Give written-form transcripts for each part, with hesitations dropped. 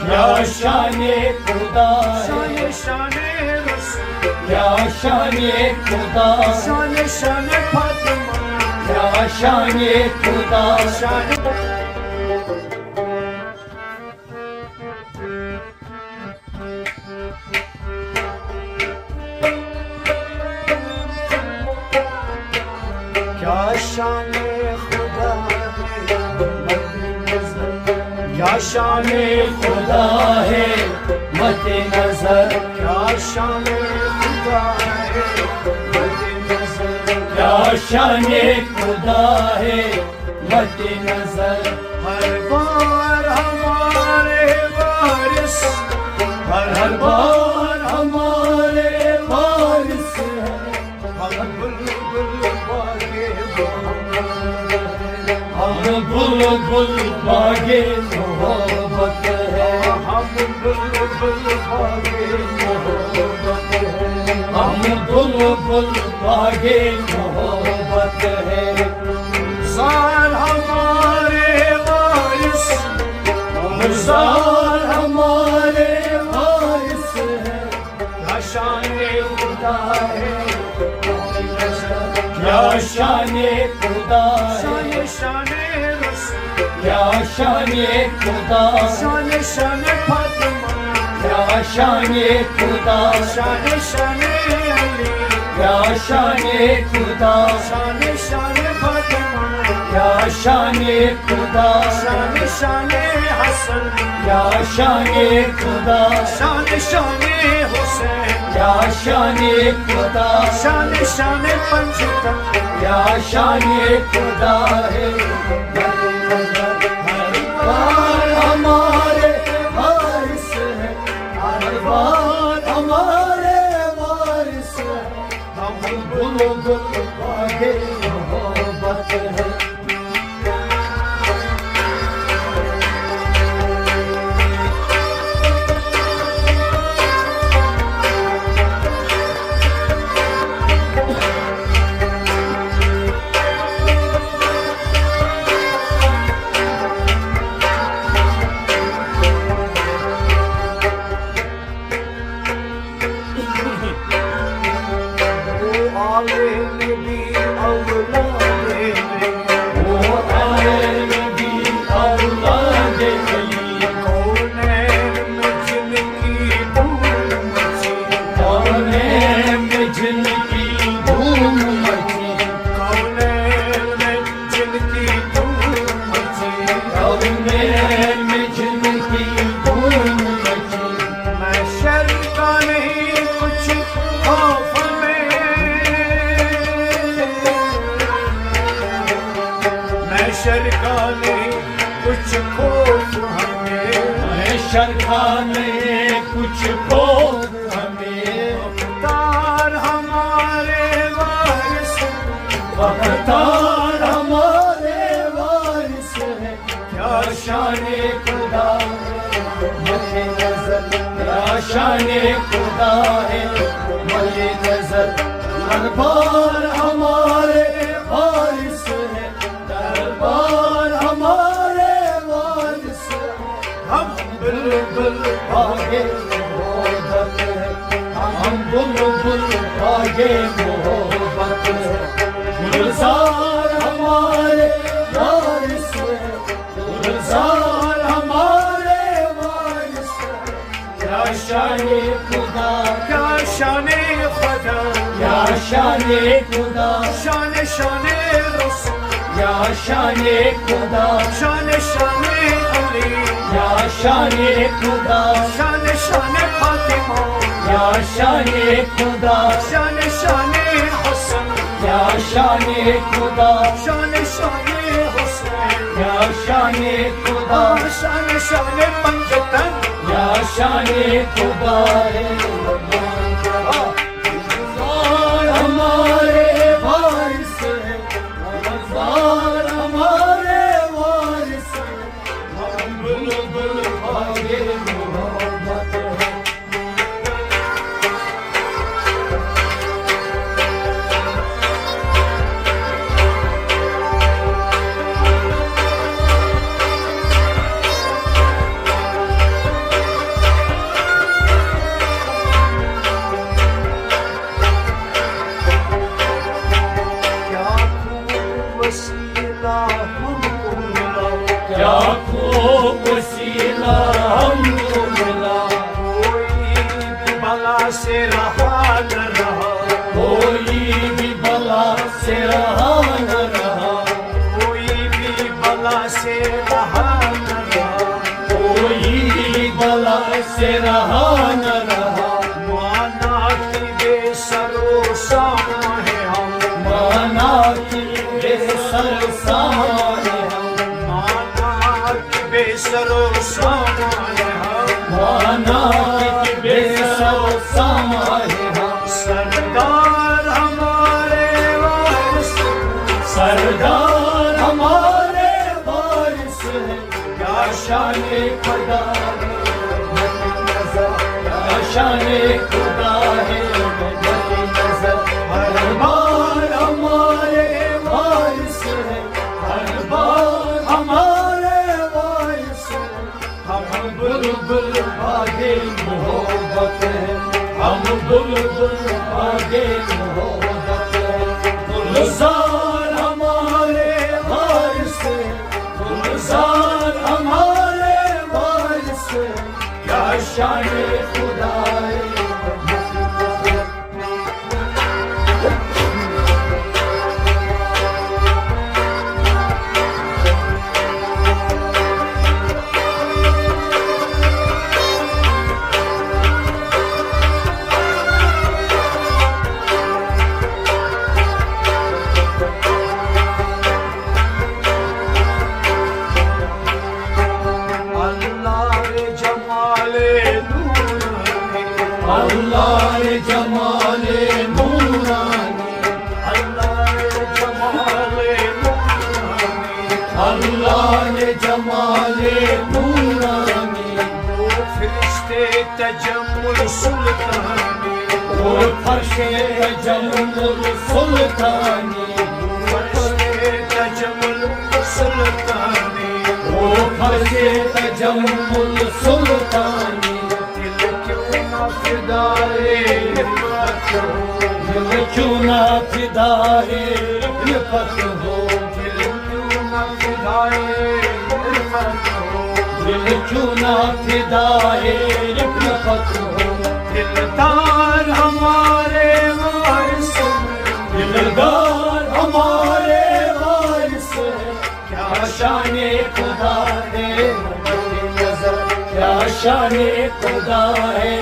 या शाने खुदा शाने शाने रसूल या शाने खुदा शाने शाने फातिमा या शाने खुदा शाने क्या शाने खुदा या शाने खुदा है मते नजर क्या शाने खुदा है मद्दे नज़र या शाने खुदा है मते नजर हर बार हमारे वारिस हर बार हमारे वारिस है हम बुलबुल बागे मोहम्मद हम बुलबुल बागे मोहब्बत है हम बुलबुल बागे मोहब्बत है हम बुलबुल बागे मोहब्बत है साल हमारे वारिस मुज़ार हमारे वारिस है या शाने खुदा है या शाने खुदा है शाने शाने रसूल या शाने खुदा शाने शाने फातिमा या शाने खुदा शाने शाने अली या शाने खुदा शाने शाने फातिमा या शाने खुदा शाने शाने हसन या शाने खुदा शाने शाने हुसैन या शाने खुदा शाने शाने पंचतन या शाने खुदा है हर बार हमारे वारिस है हर बार हमारे वारिस है हम बुलबुल बागे मोहब्बत है आले नबी औलादे वो आए नबी औलाद अली कौनैन में जिनकी धूम मची कौनैन में जिनकी धूम मची कौनैन में जिनकी धूम मची कौनैन में जिनकी धूम मची मैं शर का नहीं कुछ खौफ में मैं शर का नहीं कुछ खौफ हमें है शरखा में कुछ को हमें तार हमारे वारिस वफ़ादार हमारे वारिस है क्या शाने खुदा मते नजर क्या शाने खुदा है मते नजर दरबार हमारे वारिस है दरबार हमारे वारिस है हम बुलबुल बागे मोहब्बत है हम बुलबुल बागे मोहब्बत है गुलजार हमारे वारिस है गुलजार हमारे वारिस है क्या शाने खुदा क्या शाने खुदा या शाने खुदा शाने शाने रसूल या शाने खुदा शाने शाने अली या शाने खुदा शाने शाने फातिमा या शाने खुदा शाने शाने हसन या शाने खुदा शाने शाने हुसैन या शाने खुदा शाने शाने पंचतन या शाने खुदा है हमारे वारिस है वफ़ादार हमारे वारिस है हम बुलबुल बागे मोहब्बत है से रहा न रहा, माना कि बेसरो सामा है हम, माना कि बेसर सामा है हम, माना कि बेसरो सामा है हम, माना कि बेसर सामा है हम। सरदार हमारे वारिस, सरदार हमारे वारिस है, क्या शान खुदा है नजर, क्या शान खुदा है नजर। हर बार हमारे वारिस है, हर बार हमारे वारिस है, हम बुलबुल भागे मोहब्बत है, हम बुलबुल भागे मोहब्बत है। गुलजार हमारे वारिस है, गुलजार हमारे वारिस है, क्या शान खुदा है। अल्लाह रे जमाले नूरानी, अल्लाह रे जमाले नूरानी, अल्लाह रे जमाले नूरानी, अल्लाह रे जमाले नूरानी। वो फरिश्ते तजम्मुल सुल्तानी, वो फर्शे तजम्मुल सुल्तानी, फरिश्ते तजम्मुल सुल्तानी, वो फर्शे तजम्मुल सुल्तानी। दिल क्यों ना फिदाए हिम्मत हो, दिल क्यों ना फिदाए रिफत हो, दिल क्यों ना फिदाए हिम्मत हो, दिल क्यों ना फिदाए रिफत हो। दिलदार हमारे वारिस, दिलदार हमारे वारिस है, क्या शान खुदा है नजर, क्या शान खुदा है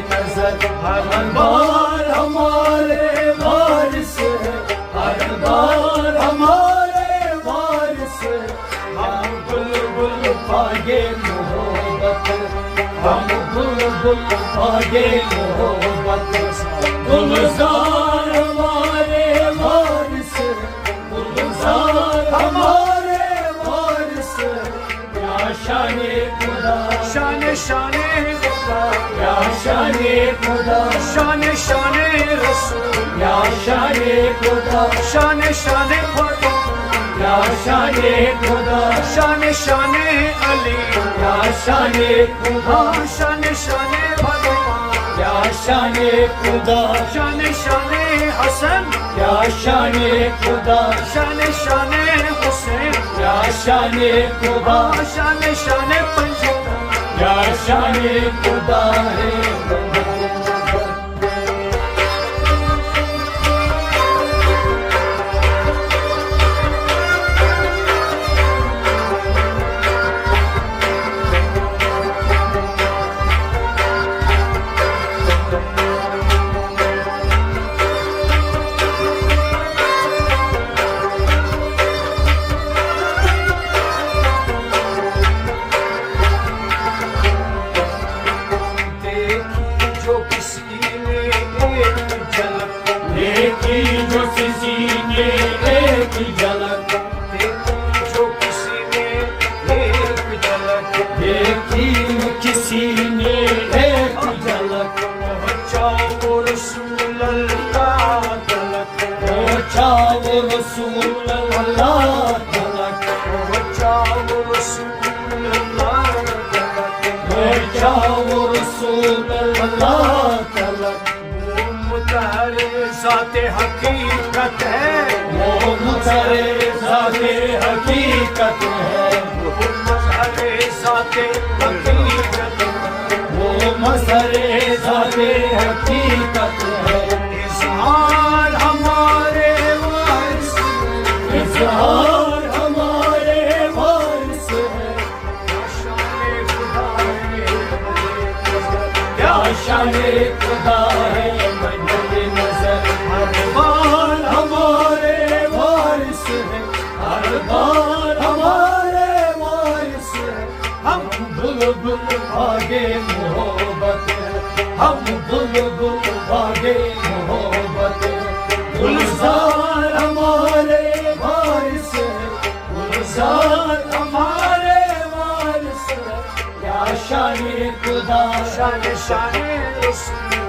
नजर। हर बार हमारे वारिस है, हर बार हमारे वारिस है, हम बुलबुल भागे मोहब्बत, हम बुलबुल भागे मोहब्बत। गुलजार हमारे वारिस है, गुलजार हमारे वारिस है, क्या शान खुदा, शान शान खुदा, क्या शान खुदा, शान शान रसूल, क्या शान खुदा, शान शान खुदा, क्या शान खुदा, शान शान अली, क्या शान खुदा, शान शान भगवान, क्या शान खुदा, शान शान हसन, क्या शान खुदा, शान शान हुसैन, क्या शान खुदा, शान शान पंजाब, क्या शान खुदा है। ज़ाते हकीकत है, वो मुझे ज़ाते हकीकत है, वो मज़हरे ज़ाते हकीकत है, वो मज़हरे ज़ाते हकीकत है। इज़हार हमारे वारिस, इज़हार हमारे वारिस है, शान खुदा है शाने खुदा है मदद नजर हर बार हमारे वारिस है हर बार हमारे वारिस है हम बुलबुल भागे मोहब्बत हम बुलबुल भागे मोहब्बत गुलजार हमारे वारिस है गुलजार हमारे वारिस है या शाने खुदा शाने शाने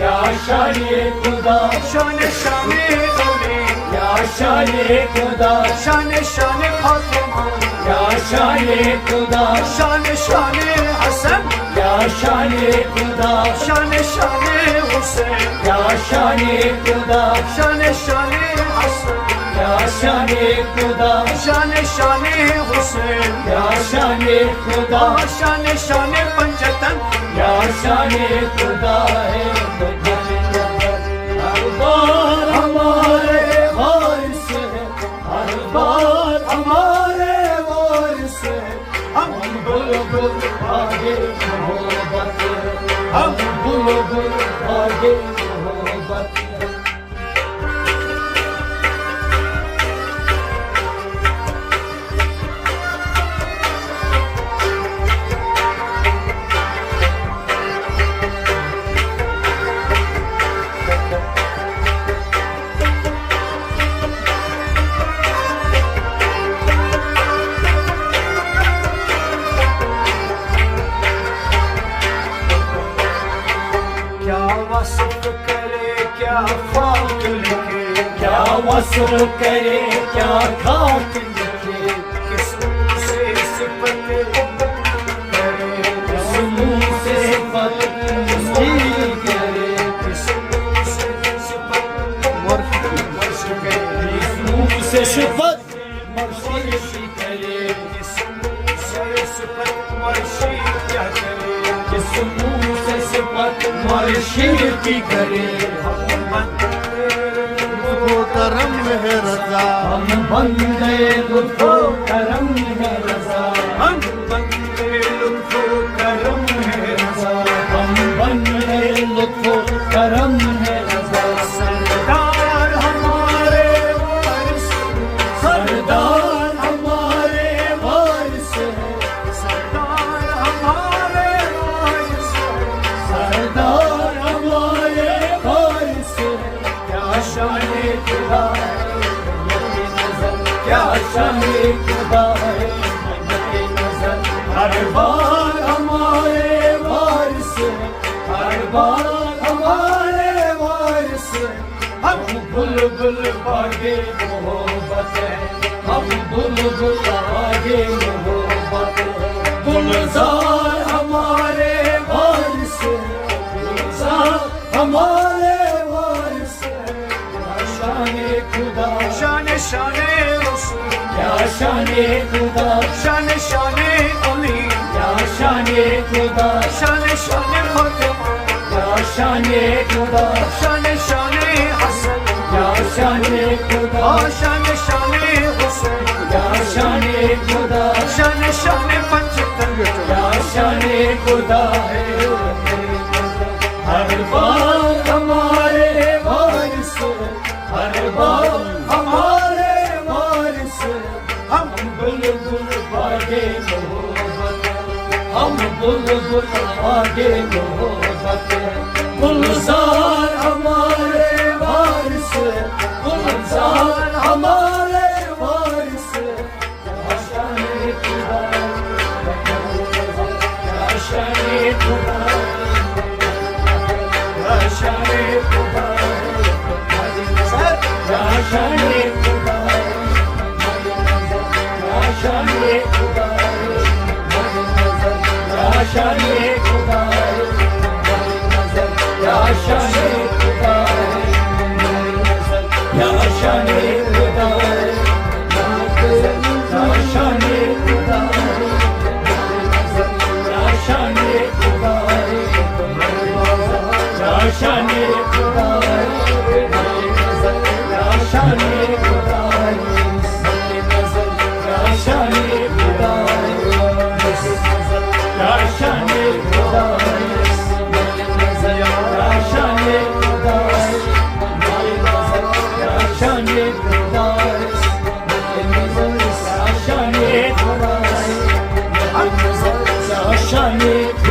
या शाने खुदा शाने शाने अली या शाने खुदा शाने शाने फातिमा या शाने खुदा शाने शाने हसन या शाने खुदा शाने शाने हुसैन या शाने खुदा शाने शाने हसन या शाने खुदा शाने शाने हुसैन या शाने खुदा शाने शाने पंचतन या शाने खुदा है हर बार हमारे वारिस है हर बार हमारे वारिस है हम बुलबुल भागे मोहब्बत हम बुलबुल भागे मोहब्बत क्या वस्फ करे क्या फाक लिखे क्या वस्फ करे क्या खाक लिखे किस मुंह से सिफत करे किस मुंह से सिफत की करे किस मुंह से सिफत वर्ष करे किस मुंह से सिफत मर्शी करे किस मुंह से सिफत वर्षी क्या करे किस मुंह से सिफत मर्शी की करे वो करम है रजा हम बंदे लुत्फो करम है रजा हम बंदे लुत्फो करम है रजा हम बंदे लुत्फो करम है रजा सरदार हमारे वारिस सरदार हमारे वारिस है सरदार हमारे वारिस सरदार हमारे वारिस है क्या शाने खुदा है क्या शाने खुदा है नजर हर बार हमारे वारिस है हर बार हमारे वारिस है हम बुलबुल भागे मोहब्बत है हम बुलबुल भागे मोहब्बत है गुलजार हमारे वारिस है गुलजार हमारे वारिस है क्या शाने खुदा शाने शाने रसूल क्या शाने खुदा शाने शाने अली क्या शाने खुदा शाने शाने फातिमा क्या शाने खुदा शाने शाने हसन क्या शाने खुदा शाने शाने हुसैन क्या शाने खुदा शाने शाने पंचतन क्या शाने खुदा है हर बार हमारे वारिस हर बार हमारे वारिस हम बुलबुल भागे मोहब्बत हम बुलबुल भागे मोहब्बत गुलजार हमारे वारिस गुलजार हमारे वारिस क्या शाने खुदा क्या शाने खुदा क्या शाने खुदा क्या शाने खुदा क्या शाने खुदा क्या शाने खुदा क्या शाने खुदा क्या शाने खुदा क्या शाने खुदा क्या शाने खुदा क्या शाने खुदा क्या शाने खुदा क्या शाने खुदा क्या शाने खुदा करे